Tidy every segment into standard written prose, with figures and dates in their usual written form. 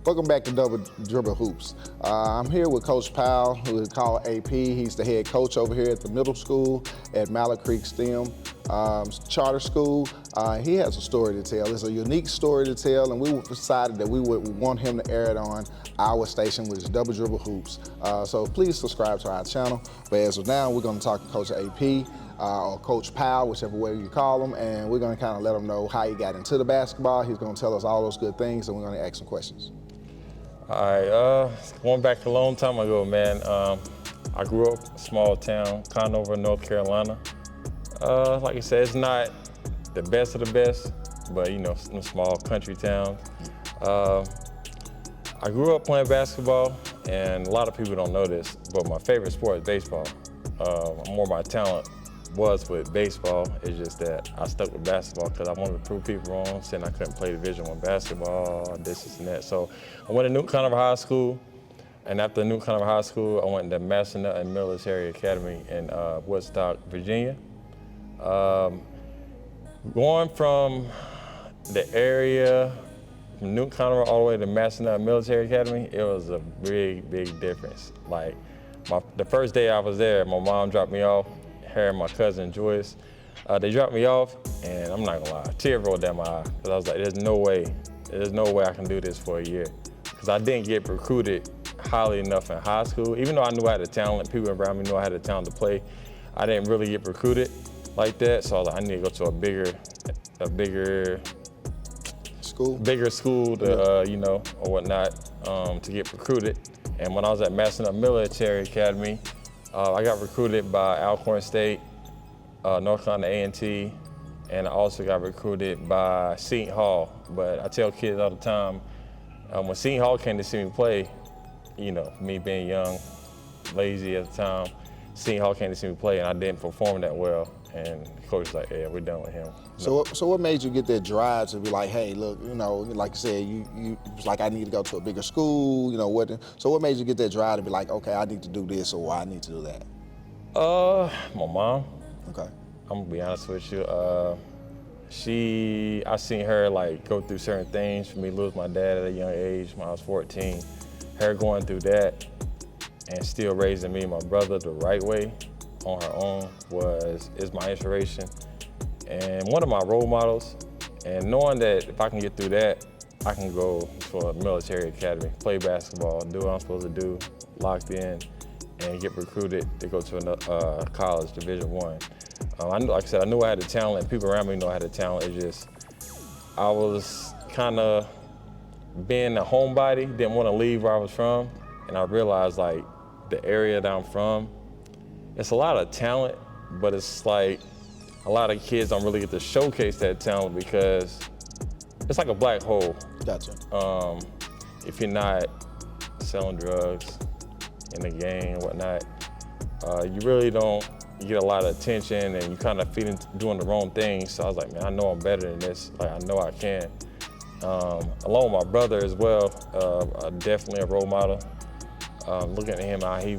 Welcome back to Double Dribble Hoops. I'm here with Coach Powell, who is called AP. He's the head coach over here at the middle school at Mallard Creek STEM Charter School. He has a story to tell. It's a unique story to tell, and we decided that we would want him to air it on our station, which is Double Dribble Hoops. So please subscribe to our channel. But as of now, we're going to talk to Coach AP. Or Coach Powell, whichever way you call him, and we're going to kind of let him know how he got into the basketball. He's going to tell us all those good things, and we're going to ask some questions. All right, going back a long time ago, man. I grew up in a small town, Conover, North Carolina. Like I said, it's not the best of the best, but you know, it's a small country town. I grew up playing basketball, and a lot of people don't know this, but my favorite sport is baseball. More my talent was with baseball. It's just that I stuck with basketball because I wanted to prove people wrong, saying I couldn't play Division I basketball, this and that. So I went to New Conover High School, and after New Conover High School, I went to Massanutten Military Academy in Woodstock, Virginia. Going from the area, from New Conover all the way to Massanutten Military Academy, it was a big, big difference. Like, the first day I was there, my mom dropped me off, her and my cousin Joyce. They dropped me off, and I'm not gonna lie, a tear rolled down my eye, because I was like, there's no way I can do this for a year. Because I didn't get recruited highly enough in high school. Even though I knew I had the talent, people around me knew I had the talent to play, I didn't really get recruited like that. So I was like, I need to go to a bigger school to, you know, or whatnot, to get recruited. And when I was at Massanutten Military Academy, I got recruited by Alcorn State, North Carolina A&T, and I also got recruited by Seton Hall. But I tell kids all the time, when Seton Hall came to see me play, you know, me being young, lazy at the time, Seton Hall came to see me play, and I didn't perform that well. And the coach was like, yeah, we're done with him. So what made you get that drive to be like, hey, look, you know, like you said, you was like, I need to go to a bigger school, you know, so what made you get that drive to be like, okay, I need to do this or I need to do that? My mom. Okay. I'm gonna be honest with you. I seen her like go through certain things. For me, lose my dad at a young age when I was 14. Her going through that and still raising me and my brother the right way on her own is my inspiration and one of my role models. And knowing that if I can get through that, I can go for a military academy, play basketball, do what I'm supposed to do, locked in, and get recruited to go to another college, Division I. Like I said, I knew I had the talent. People around me knew I had the talent. It's just, I was kind of being a homebody, didn't want to leave where I was from. And I realized like the area that I'm from, it's a lot of talent, but it's like a lot of kids don't really get to showcase that talent because it's like a black hole. Gotcha. If you're not selling drugs in the game and whatnot, you really don't get a lot of attention and you kind of doing the wrong things. So I was like, man, I know I'm better than this. Like, I know I can. Along with my brother as well, definitely a role model. Looking at him, how he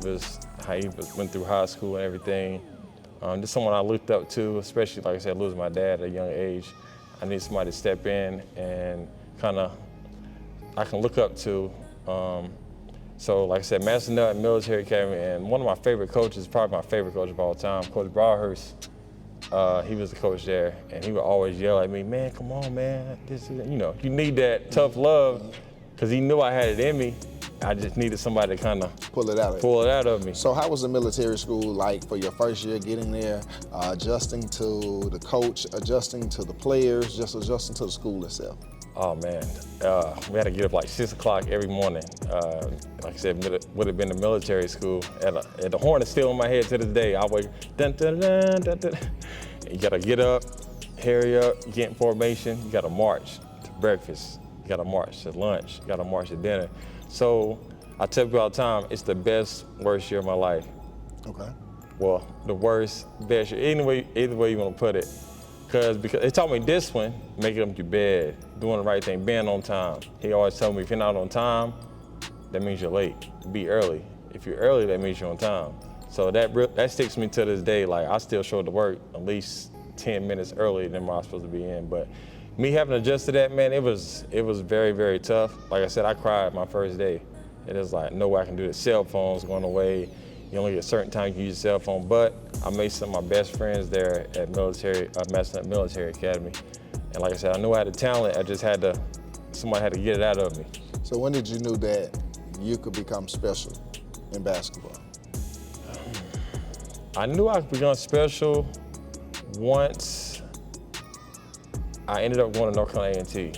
went through high school and everything. Just someone I looked up to, especially, like I said, losing my dad at a young age. I need somebody to step in and I can look up to. So, like I said, Massanutten Military Academy, and one of my favorite coaches, probably my favorite coach of all time, Coach Broadhurst. He was the coach there, and he would always yell at me, man, come on, man. You know, you need that tough love, because he knew I had it in me. I just needed somebody to kind of pull it out of me. So how was the military school like for your first year getting there, adjusting to the coach, adjusting to the players, just adjusting to the school itself? Oh man, we had to get up like 6 o'clock every morning. Like I said, it would have been the military school. And the horn is still in my head to this day. I wake, dun, dun, dun, dun, dun. You gotta get up, hurry up, get in formation. You gotta march to breakfast. You gotta march to lunch. You gotta march to dinner. So I tell people all the time, it's the best, worst year of my life. Okay. Well, the worst, best year, either way you want to put it. Because it taught me discipline, making up your bed, doing the right thing, being on time. He always told me, if you're not on time, that means you're late. Be early. If you're early, that means you're on time. So that sticks me to this day. Like, I still show up to work at least 10 minutes earlier than where I was supposed to be in. But me having to adjust to that, man, it was very, very tough. Like I said, I cried my first day. It is like, no way I can do this. Cell phones going away. You only get a certain time you can use your cell phone. But I made some of my best friends there at Massanutten Military Academy. And like I said, I knew I had the talent. I just somebody had to get it out of me. So when did you know that you could become special in basketball? I knew I could become special once I ended up going to North Carolina A&T.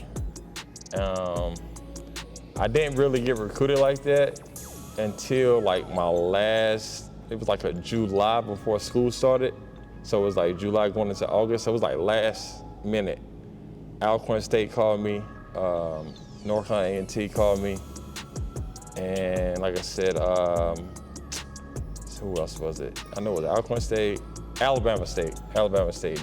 I didn't really get recruited like that until like it was like a July before school started. So it was like July going into August. So it was like last minute. Alcorn State called me, North Carolina A&T called me, and like I said, who else was it? I know it was Alcorn State, Alabama State.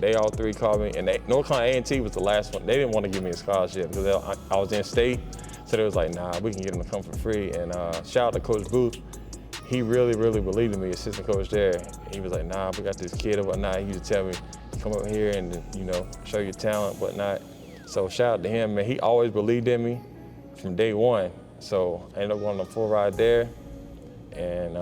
They all three called me, and North Carolina A&T was the last one. They didn't want to give me a scholarship because I was in state, so they was like, nah, we can get them to come for free. And shout out to Coach Booth. He really, really believed in me, assistant coach there. He was like, nah, we got this kid and whatnot. He used to tell me, come up here and show your talent, whatnot. So shout out to him, man. He always believed in me from day one. So I ended up going on a full ride there, and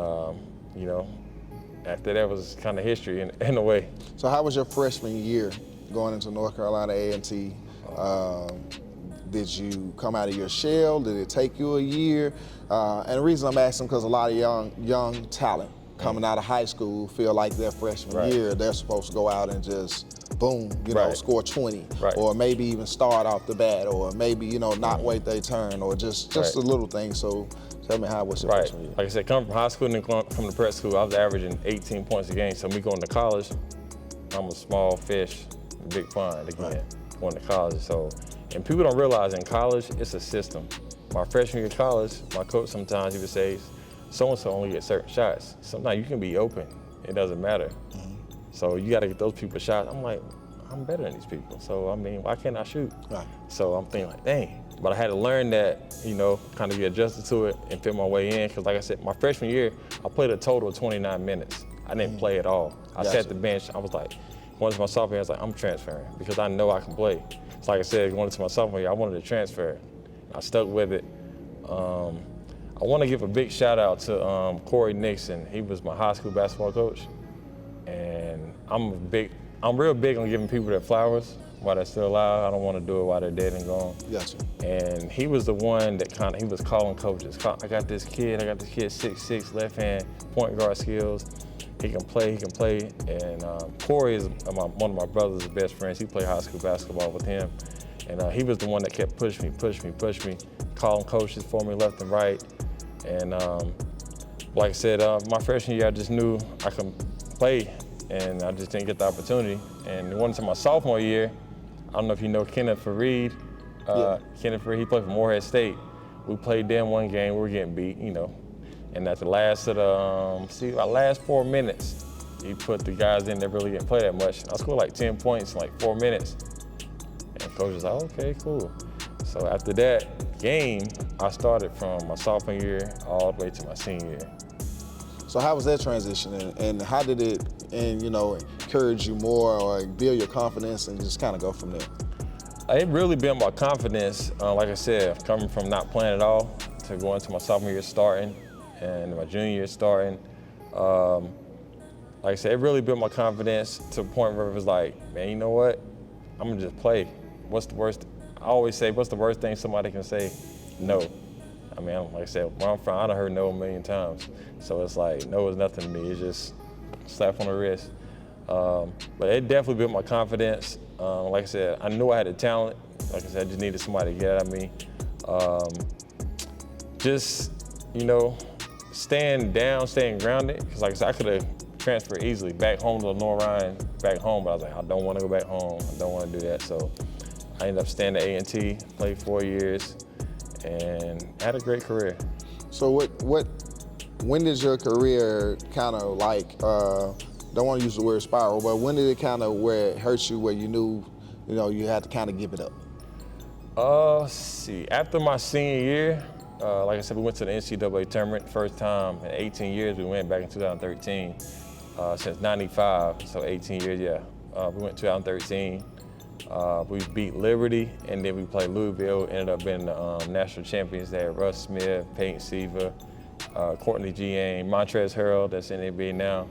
after that was kind of history in a way. So how was your freshman year going into North Carolina A&T? Did you come out of your shell? Did it take you a year? And the reason I'm asking because a lot of young talent coming out of high school feel like their freshman year, they're supposed to go out and just boom, score 20, or maybe even start off the bat, or maybe not wait their turn, or just a little thing. So tell me how was your freshman year? Like I said, coming from high school and then coming to prep school, I was averaging 18 points a game. So me going to college, I'm a small fish, big pond again, going to college. So, and people don't realize in college, it's a system. My freshman year of college, my coach sometimes he would say, so-and-so only get certain shots. Sometimes you can be open, it doesn't matter. So you gotta get those people shots. I'm like, I'm better than these people. So I mean, why can't I shoot? So I'm thinking like, dang. But I had to learn that, kind of get adjusted to it and fit my way in. Cause like I said, my freshman year, I played a total of 29 minutes. I didn't play at all. I sat the bench, I was like, once my sophomore year, I was like, I'm transferring because I know I can play. So like I said, going into my sophomore year, I wanted to transfer. I stuck with it. I want to give a big shout out to Corey Nixon. He was my high school basketball coach. And I'm real big on giving people their flowers while they're still alive. I don't want to do it while they're dead and gone. Gotcha. And he was the one that he was calling coaches. I got this kid 6'6", left hand, point guard skills. He can play. And Corey is one of my brother's best friends. He played high school basketball with him. And he was the one that kept pushing me, calling coaches for me left and right. And like I said, my freshman year, I just knew I could play, and I just didn't get the opportunity. And going into my sophomore year, I don't know if you know Kenneth Fareed. Kenneth Fareed, he played for Morehead State. We played them one game, we were getting beat, And at the last of the, last 4 minutes, he put the guys in that really didn't play that much. I scored like 10 points in like 4 minutes. And coach was like, okay, cool. So after that game, I started from my sophomore year all the way to my senior year. So how was that transition, and how did it, encourage you more or build your confidence and just kind of go from there? It really built my confidence. Like I said, coming from not playing at all to going to my sophomore year starting and my junior year starting. Like I said, it really built my confidence to the point where it was like, man, you know what? I'm gonna just play. What's the worst? I always say, what's the worst thing somebody can say? No. I mean, like I said, where I'm from, I done heard no a million times. So it's like, no is nothing to me. It's just a slap on the wrist. But it definitely built my confidence. Like I said, I knew I had the talent. Like I said, I just needed somebody to get at me. Staying down, staying grounded. Because like I said, I could have transferred easily back home to Lenore Ryan, back home. But I was like, I don't want to go back home. I don't want to do that. So I ended up staying at A&T, played 4 years, and had a great career. So when did your career kind of like, don't want to use the word spiral, but when did it kind of where it hurt you, where you knew, you had to kind of give it up? After my senior year, like I said, we went to the NCAA tournament, first time in 18 years. We went back in 2013, since 95, so 18 years, yeah. We went 2013, We beat Liberty, and then we played Louisville. Ended up being the national champions. They had Russ Smith, Peyton Siva, Courtney Giang, Montrezl Harrell, that's in the NBA now.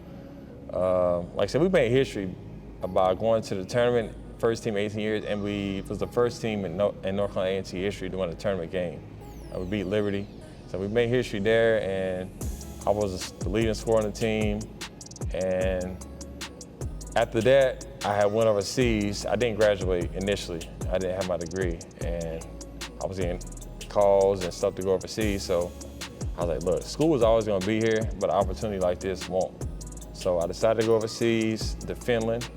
Like I said, we made history about going to the tournament, first team 18 years, and we was the first team in North Carolina A&T history to win a tournament game. We beat Liberty. So we made history there, and I was the leading scorer on the team. And after that, I had went overseas. I didn't graduate initially. I didn't have my degree, and I was getting calls and stuff to go overseas. So I was like, look, school was always gonna be here, but an opportunity like this won't. So I decided to go overseas to Finland,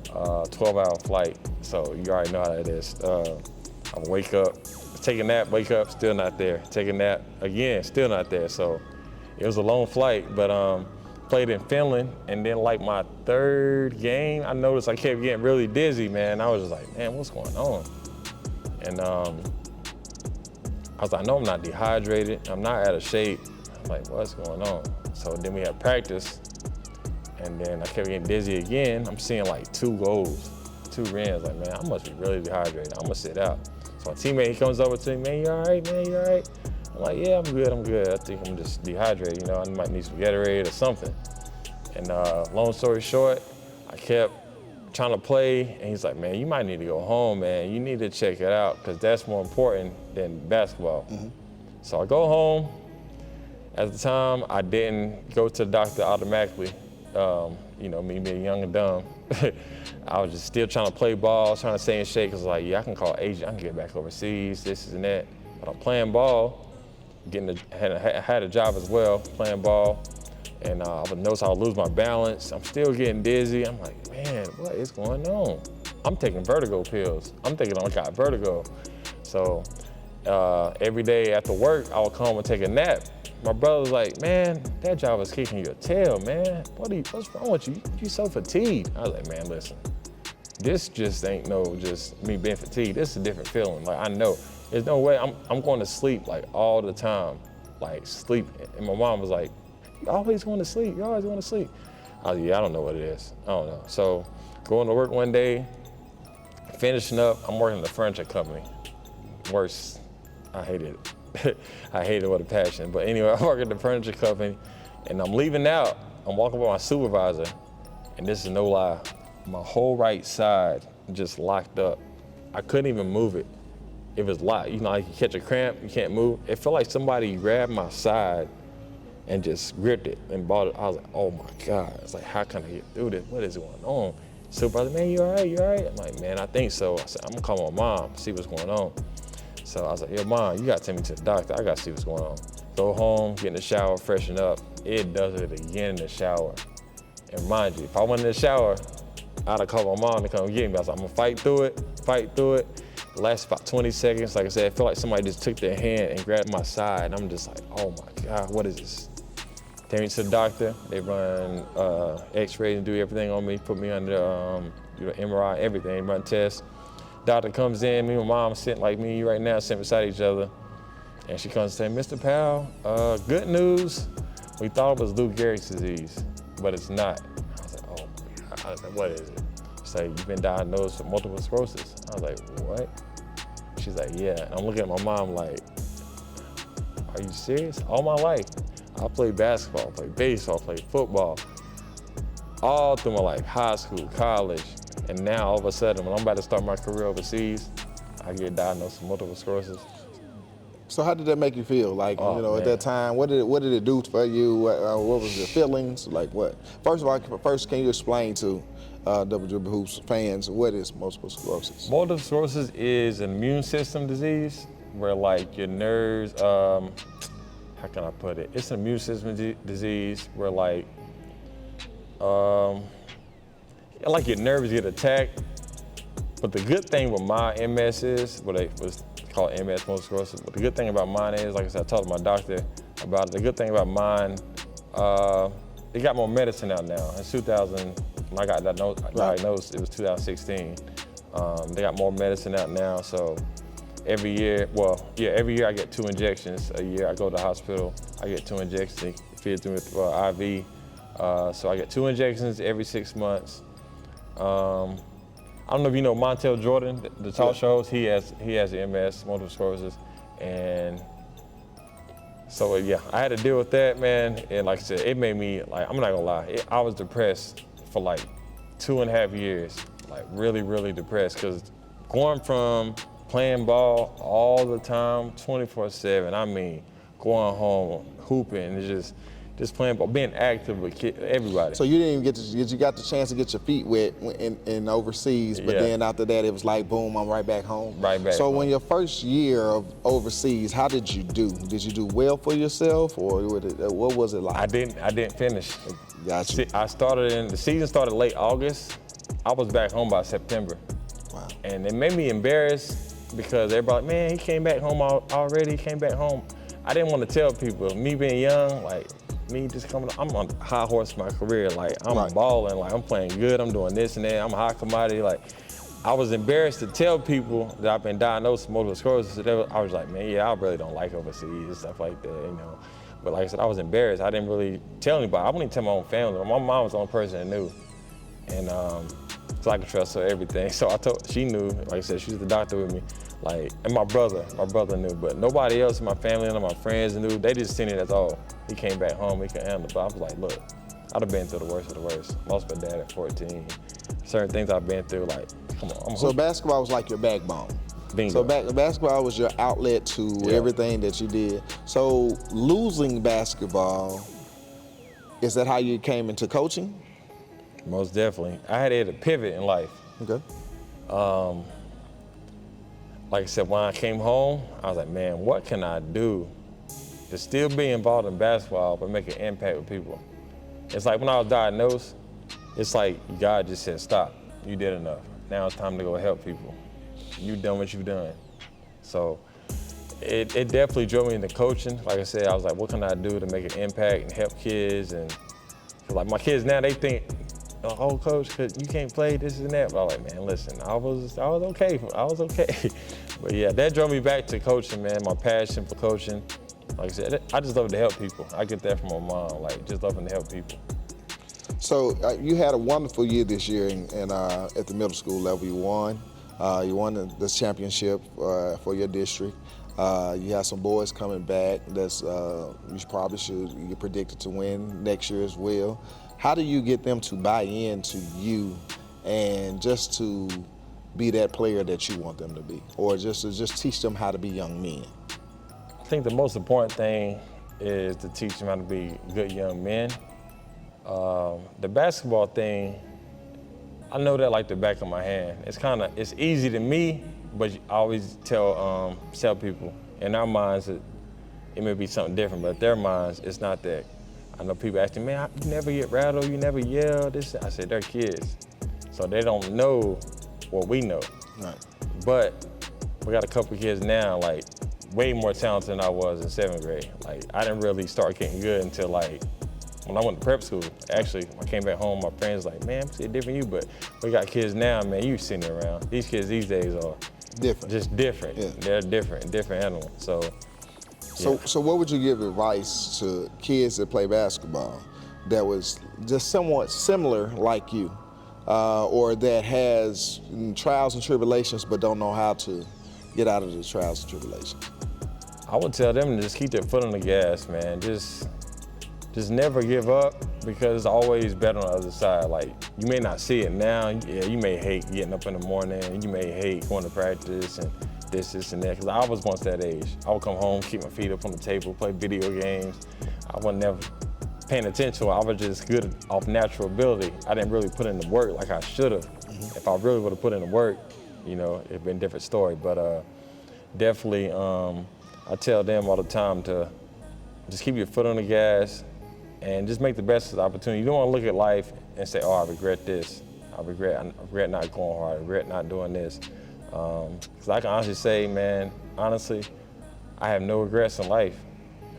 12-hour flight. So you already know how that is. I wake up, take a nap, wake up, still not there. Take a nap, again, still not there. So it was a long flight, but played in Finland, and then like my third game, I noticed I kept getting really dizzy, man. I was just like, man, what's going on? And I was like, no, I'm not dehydrated. I'm not out of shape. I'm like, what's going on? So then we had practice, and then I kept getting dizzy again. I'm seeing like 2 goals, 2 rims. Like, man, I must be really dehydrated. I'm gonna sit out. So my teammate, he comes over to me, man, you all right, man, you all right? I'm like, yeah, I'm good. I think I'm just dehydrated, you know, I might need some Gatorade or something. And long story short, I kept trying to play, and he's like, man, you might need to go home, man. You need to check it out, because that's more important than basketball. Mm-hmm. So I go home. At the time, I didn't go to the doctor automatically. You know, me being young and dumb. I was just still trying to play ball, trying to stay in shape, because like, yeah, I can call Adrian, I can get back overseas, this and that. But I'm playing ball. Had a job as well, playing ball, and I would notice I would lose my balance. I'm still getting dizzy. I'm like, man, what is going on? I'm taking vertigo pills. I'm thinking I got vertigo. So every day after work, I would come home and take a nap. My brother was like, man, that job is kicking your tail, man. What's wrong with you? You so fatigued. I was like, man, listen, this just ain't just me being fatigued. This is a different feeling. Like, I know. There's no way I'm going to sleep like all the time, like sleep. And my mom was like, you always going to sleep, you always going to sleep. I was like, yeah, I don't know what it is, I don't know. So going to work one day, finishing up, I'm working at a furniture company. Worst, I hated it. I hated it with a passion. But anyway, I work at the furniture company, and I'm leaving out, I'm walking by my supervisor, and this is no lie, my whole right side just locked up. I couldn't even move it. It was locked. You know, like you catch a cramp, you can't move. It felt like somebody grabbed my side and just gripped it and bought it. I was like, oh my God. It's like, how can I get through this? What is going on? Supervisor, man, you all right? You all right? I'm like, man, I think so. I said, I'm gonna call my mom, see what's going on. So I was like, yo, mom, you gotta take me to the doctor. I gotta see what's going on. Go home, get in the shower, freshen up. It does it again in the shower. And mind you, if I went in the shower, I'd have called my mom to come get me. I was like, I'm gonna fight through it. It lasted about 20 seconds. Like I said, I felt like somebody just took their hand and grabbed my side. And I'm just like, oh my God, what is this? Take me to the doctor. They run x-rays and do everything on me, put me under MRI, everything, run tests. Doctor comes in, me and my mom sitting like me and you right now, sitting beside each other. And she comes and says, Mr. Powell, good news. We thought it was Lou Gehrig's disease, but it's not. I was like, oh my God. I was like, what is it? She's like, you've been diagnosed with multiple sclerosis. I was like, what? She's like, yeah. And I'm looking at my mom like, are you serious? All my life, I played basketball, played baseball, played football, all through my life, high school, college. And now all of a sudden, when I'm about to start my career overseas, I get diagnosed with multiple sclerosis. So how did that make you feel? Like, you know, man, at that time, what did it do for you? What was your feelings? Like what? First of all, can you explain to WW Hoops fans, what is multiple sclerosis? Multiple sclerosis is an immune system disease where like your nerves, how can I put it? It's an immune system disease where like your nerves get attacked. But the good thing with my MS is, what it was called MS, multiple sclerosis, but the good thing about mine is, like I said, I talked to my doctor about it. The good thing about mine, they got more medicine out now. In 2000, when I got diagnosed, it was 2016. They got more medicine out now, so every year I get 2 injections a year. I go to the hospital, I get 2 injections, they feed them with IV. So I get 2 injections every 6 months. I don't know if you know Montel Jordan, the talk shows. He has MS, multiple sclerosis, and so yeah, I had to deal with that, man. And like I said, it made me like, I'm not gonna lie, I was depressed for like 2.5 years, like really, really depressed, because going from playing ball all the time, 24/7. I mean, going home, hooping, and just playing ball, being active with everybody. So you didn't even you got the chance to get your feet wet in overseas, but then after that it was like, boom, I'm right back home. Right back So home. when your first year of overseas, how did you do? Did you do well for yourself, or what was it like? I didn't finish. Gotcha. The season started late August. I was back home by September. Wow. And it made me embarrassed because everybody, like, man, he came back home already, he came back home. I didn't want to tell people, me being young, like, me just coming, I'm on a high horse in my career. Like, I'm balling, like, I'm playing good, I'm doing this and that, I'm a high commodity. Like, I was embarrassed to tell people that I've been diagnosed with multiple sclerosis. I was like, man, yeah, I really don't like overseas and stuff like that, you know. But like I said, I was embarrassed. I didn't really tell anybody. I wouldn't even tell my own family. My mom was the only person that knew. And so I could trust her everything. So she knew, like I said, she was the doctor with me. Like, and my brother knew, but nobody else in my family, none of my friends knew. They just seen it as, oh, he came back home, he can handle it. But I was like, look, I'd have been through the worst of the worst. Lost my dad at 14. Certain things I've been through, like, come on. So basketball was like your backbone. Bingo. So basketball was your outlet to everything that you did. So losing basketball, is that how you came into coaching? Most definitely. I had to pivot in life. Okay. Like I said, when I came home, I was like, man, what can I do to still be involved in basketball but make an impact with people? It's like when I was diagnosed, it's like God just said, stop, you did enough. Now it's time to go help people. You've done what you've done. So it definitely drove me into coaching. Like I said, I was like, what can I do to make an impact and help kids? And like my kids now, they think, oh, coach, cause you can't play this and that. But I was like, man, listen, I was okay. But yeah, that drove me back to coaching, man. My passion for coaching. Like I said, I just love to help people. I get that from my mom, like just loving to help people. So you had a wonderful year this year at the middle school level. You won. You won the championship for your district. You have some boys coming back that's you're predicted to win next year as well. How do you get them to buy into you and just to be that player that you want them to be, or just to teach them how to be young men? I think the most important thing is to teach them how to be good young men. The basketball thing, I know that like the back of my hand. It's easy to me, but I always tell people, in our minds, it may be something different, but in their minds, it's not that. I know people ask me, man, you never get rattled, you never yell, this. I said, they're kids. So they don't know what we know. Right. But we got a couple of kids now, like way more talented than I was in 7th grade. Like I didn't really start getting good until like when I went to prep school. Actually, when I came back home, my friends were like, man, I'm see different you, but we got kids now, man, you sitting around. These kids these days are different. Just different. Yeah. They're different animals. So what would you give advice to kids that play basketball that was just somewhat similar like you, or that has trials and tribulations but don't know how to get out of the trials and tribulations? I would tell them to just keep their foot on the gas, man. Just never give up, because it's always better on the other side. Like, you may not see it now. Yeah, you may hate getting up in the morning. You may hate going to practice and this and that. Because I was once that age. I would come home, keep my feet up on the table, play video games. I was never paying attention. I was just good off natural ability. I didn't really put in the work like I should have. Mm-hmm. If I really would have put in the work, you know, it'd been a different story. But definitely, I tell them all the time to just keep your foot on the gas and just make the best of the opportunity. You don't want to look at life and say, oh, I regret this. I regret not going hard. I regret not doing this. Because I can honestly say, man, honestly, I have no regrets in life,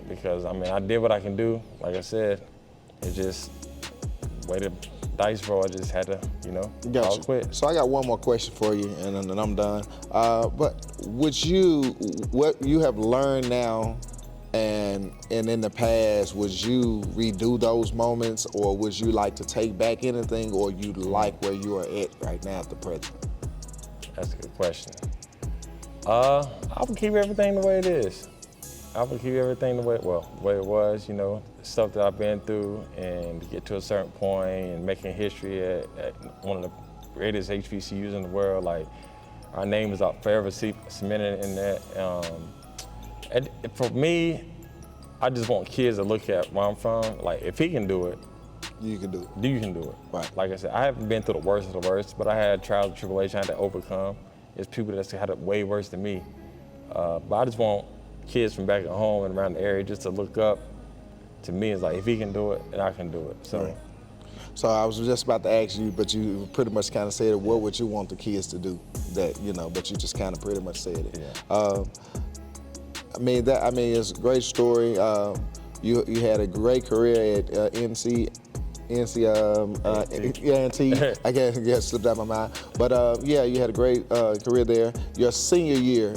because, I mean, I did what I can do. Like I said, it's just the way the dice roll. I just had to, you know, I'll quit. So I got one more question for you, and then I'm done. But what you have learned now and in the past, would you redo those moments, or would you like to take back anything, or you like where you are at right now at the present? That's a good question. I would keep everything the way it is. I would keep everything the way it was, you know, stuff that I've been through, and to get to a certain point and making history at one of the greatest HBCUs in the world. Like, our name is forever cemented in that. And for me, I just want kids to look at where I'm from. Like, if he can do it, You can do it. you can do it. Right. Like I said, I haven't been through the worst of the worst, but I had trials and tribulations I had to overcome. There's people that's had it way worse than me. But I just want kids from back at home and around the area just to look up to me. It's like, if he can do it, then I can do it. So. Right. So I was just about to ask you, but you pretty much kind of said it. What would you want the kids to do? That, you know, but you just kind of pretty much said it. Yeah. I mean, it's a great story. You had a great career at NT. I guess slipped out my mind. But yeah, you had a great career there. Your senior year,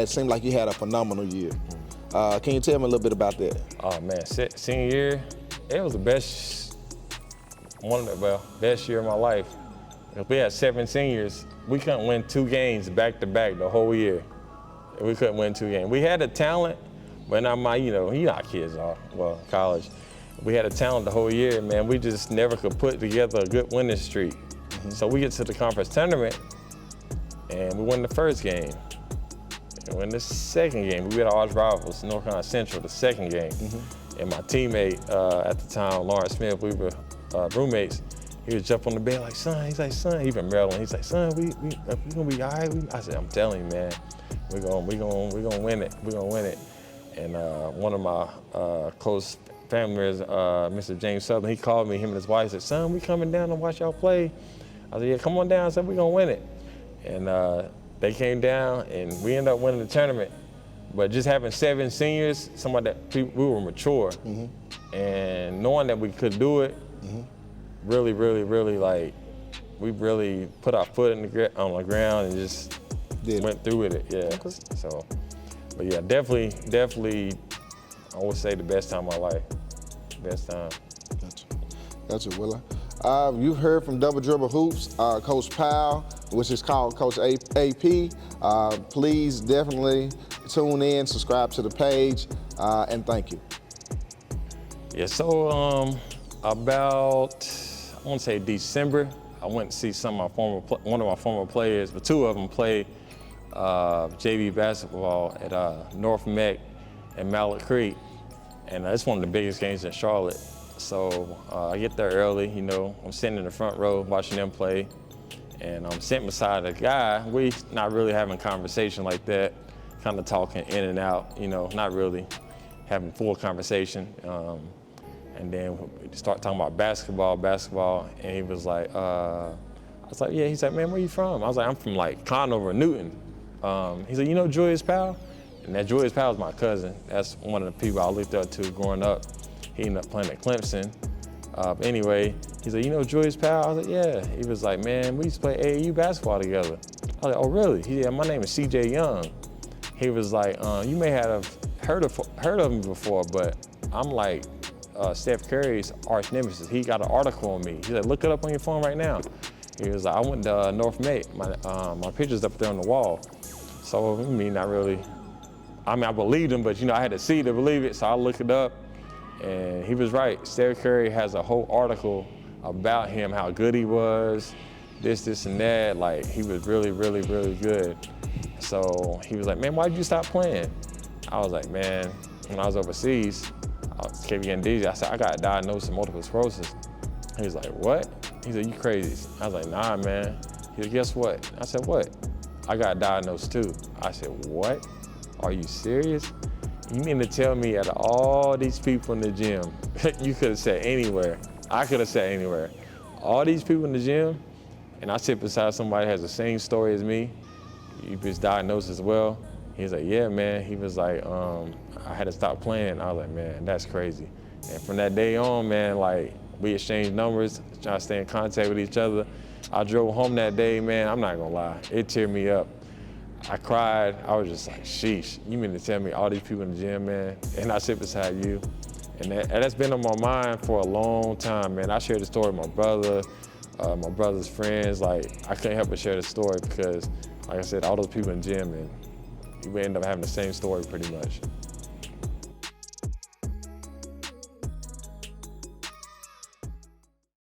seemed like you had a phenomenal year. Can you tell me a little bit about that? Oh man, senior year, it was the best year of my life. If we had 7 seniors, we couldn't win 2 games back to back the whole year. We couldn't win 2 games. We had the talent, but not you know how kids are, college. We had a talent the whole year, man. We just never could put together a good winning streak. Mm-hmm. So we get to the conference tournament, and we win the first game. And win the second game. We beat our arch rivals, North Carolina Central, the second game. Mm-hmm. And my teammate at the time, Lawrence Smith, we were roommates. He would jump on the bed like, son, he from Maryland. He's like, son, we gonna be all right. I said, I'm telling you, man, we gonna win it. We're gonna win it. And one of my close family members, Mr. James Southern, he called me, him and his wife said, son, we coming down to watch y'all play. I said, yeah, come on down. I said, we're gonna win it. And they came down and we ended up winning the tournament. But just having 7 seniors, we were mature. Mm-hmm. And knowing that we could do it, mm-hmm. really, like, we really put our foot on the ground and just went through with it, yeah. Okay. So, but yeah, definitely, I would say the best time of my life. Best time. Gotcha, Willa. You've heard from Double Dribble Hoops, Coach Powell, which is called Coach AP. Please definitely tune in, subscribe to the page, and thank you. Yeah, so about, I want to say December, I went to see one of my former players, but 2 of them play JV basketball at North Meck and Mallard Creek. And it's one of the biggest games in Charlotte. So I get there early, you know, I'm sitting in the front row watching them play. And I'm sitting beside a guy, we not really having a conversation like that, kind of talking in and out, you know, not really having full conversation. And then we start talking about basketball, and he was like, I was like, yeah, he's like, man, where you from? I was like, I'm from like Conover, Newton. He's like, you know Julius Powell? And that Julius Powell's my cousin. That's one of the people I looked up to growing up. He ended up playing at Clemson. Anyway, he's like, you know Julius Powell? I was like, yeah. He was like, man, we used to play AAU basketball together. I was like, oh, really? He said, my name is CJ Young. He was like, you may have heard of me before, but I'm like Steph Curry's arch nemesis. He got an article on me. He said, look it up on your phone right now. He was like, I went to North Meck. My picture's up there on the wall. So, I mean, not really. I mean, I believed him, but you know, I had to see to believe it, so I looked it up, and he was right. Steph Curry has a whole article about him, how good he was, this and that. Like, he was really good. So he was like, man, why'd you stop playing? I was like, man, when I was overseas, I kept getting dizzy. I said, I got diagnosed with multiple sclerosis. He was like, what? He said, you crazy. I was like, nah, man. He said, guess what? I said, what? I got diagnosed too. I said, what? Are you serious? You mean to tell me out of all these people in the gym, you could have said anywhere, I could have said anywhere, all these people in the gym, and I sit beside somebody that has the same story as me, he was diagnosed as well. He was like, yeah, man. He was like, I had to stop playing. I was like, man, that's crazy. And from that day on, man, like, we exchanged numbers, trying to stay in contact with each other. I drove home that day, man, I'm not gonna lie, it teared me up. I cried, I was just like, sheesh, you mean to tell me all these people in the gym, man, and I sit beside you? And that's been on my mind for a long time, man. I shared the story with my brother, my brother's friends. Like, I can't help but share the story because, like I said, all those people in gym, and we end up having the same story pretty much.